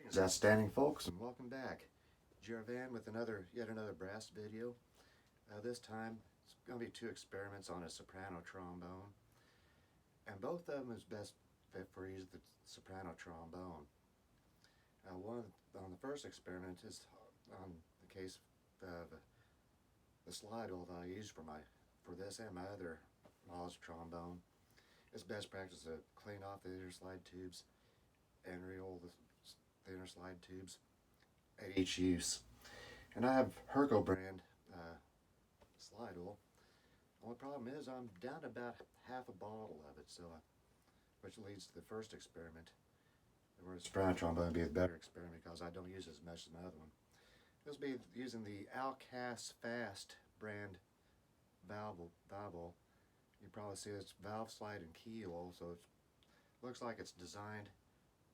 Greetings, outstanding folks, and welcome back. Van with yet another brass video. This time it's going to be two experiments on a soprano trombone, and both of them is best fit for use the soprano trombone. On the first experiment is on the case of the slide hole that I use for this and my other knowledge trombone. It's best practice to clean off the inner slide tubes and re-roll the inner slide tubes at each use. And I have Herco brand slide oil. Only problem is I'm down to about half a bottle of it, which leads to the first experiment. Where the soprano trombone would be a better experiment because I don't use as much as my other one. This will be using the Alcast Fast brand valve oil. You probably see it's valve slide and key oil, so it looks like it's designed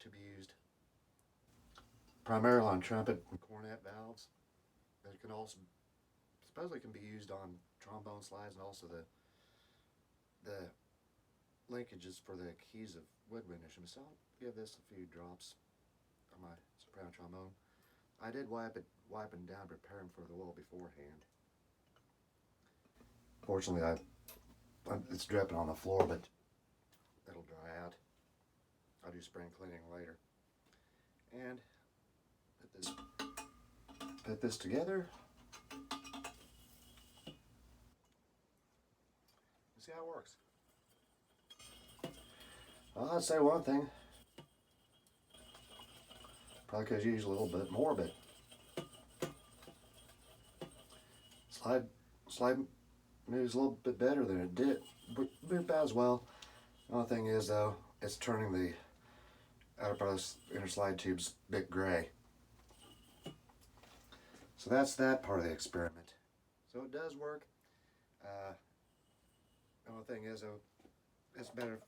to be used primarily on trumpet and cornet valves, but it can also supposedly can be used on trombone slides and also the linkages for the keys of woodwind instruments. So I'll give this a few drops on my soprano trombone. I did wipe them down, prepare them for the oil beforehand. Fortunately, it's dripping on the floor, but it'll dry out. I'll do spring cleaning later. And put this together. See how it works. Well, I'd say one thing. Probably could use a little bit more, but slide moves a little bit better than it did. Moved about as well. The only thing is though, it's turning the outer part of the inner slide tubes a bit gray. So that's that part of the experiment. So it does work. The only thing is though, it's better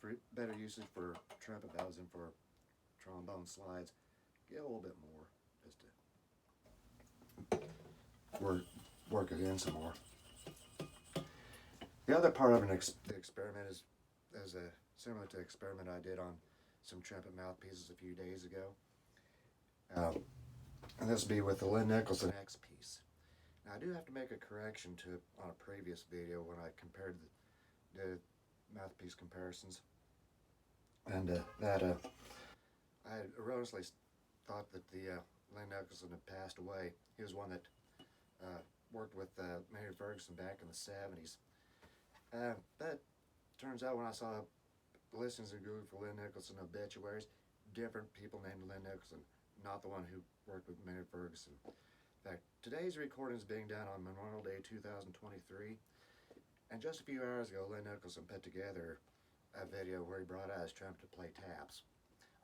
usage for trumpet valves than for trombone slides. Get a little bit more just to work it in some more. The other part of the experiment is similar to the experiment I did on some trumpet mouthpieces a few days ago. And this will be with the Lynn Nicholson Xpiece. Now I do have to make a correction on a previous video when I compared the mouthpiece comparisons. And I had erroneously thought that the Lynn Nicholson had passed away. He was one that worked with Maynard Ferguson back in the 70s. But turns out when I saw listings in Google for Lynn Nicholson obituaries, different people named Lynn Nicholson, not the one who worked with Maynard Ferguson. In fact, today's recording is being done on Memorial Day 2023, and just a few hours ago, Lynn Nicholson put together a video where he brought out his trumpet to play taps.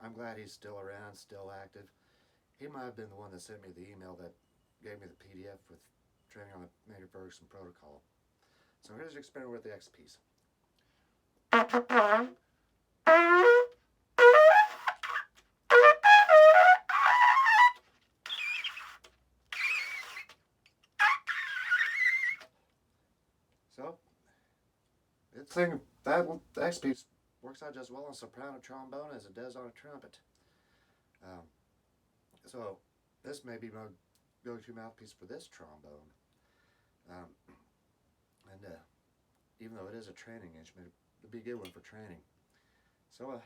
I'm glad he's still around, still active. He might have been the one that sent me the email that gave me the PDF with training on the Maynard Ferguson protocol. So here's the experiment with the Xpiece. So, that Xpiece works out just well on soprano trombone as it does on a trumpet. So this may be my go-to mouthpiece for this trombone. Even though it is a training instrument, it'd be a good one for training. So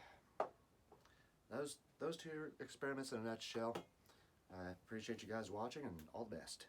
those two experiments in a nutshell. I appreciate you guys watching, and all the best.